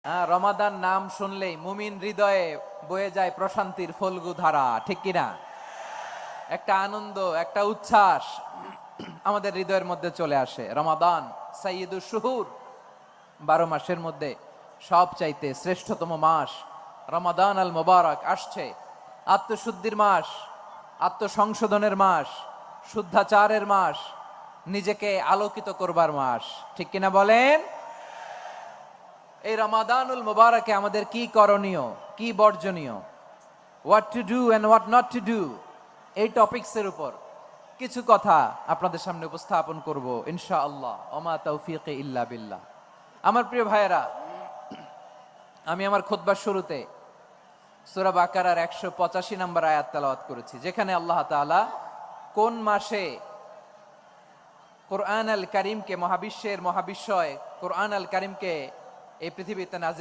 রমাদান নাম শুনলেই মুমিন হৃদয়ে বয়ে যায় প্রশান্তির ফল্গু ধারা, ঠিক কিনা? একটা আনন্দ, একটা উচ্ছ্বাস আমাদের হৃদয়ের মধ্যে চলে আসে। রমাদান সাইয়্যিদুশ শুহুর, 12 মাসের মধ্যে সব চাইতে শ্রেষ্ঠতম মাস রমাদান আল মোবারক আসছে। আত্মশুদ্ধির মাস, আত্মসংশোধনের মাস, শুদ্ধাচারের মাস, নিজেকে আলোকিত করবার মাস, ঠিক কিনা বলেন? এই রমাদানুল মুবারকে আমাদের কি করণীয়, কি বর্জনীয়, what to do and what not to do, এই টপিকসের উপর কিছু কথা আপনাদের সামনে উপস্থাপন করব ইনশাআল্লাহ। ওমা তাওফীকি ইল্লা বিল্লাহ। আমার প্রিয় ভাইয়েরা, আমি আমার খুতবার শুরুতে সূরা বাকারার 185 নম্বর আয়াত তেলাওয়াত করেছি, যেখানে আল্লাহ তাআলা কোন মাসে কোরআন আল কারীমকে, মহাবিশ্বের মহাবিশ্বয় কোরআন আল কারীমকে এই পৃথিবীতে নাযিল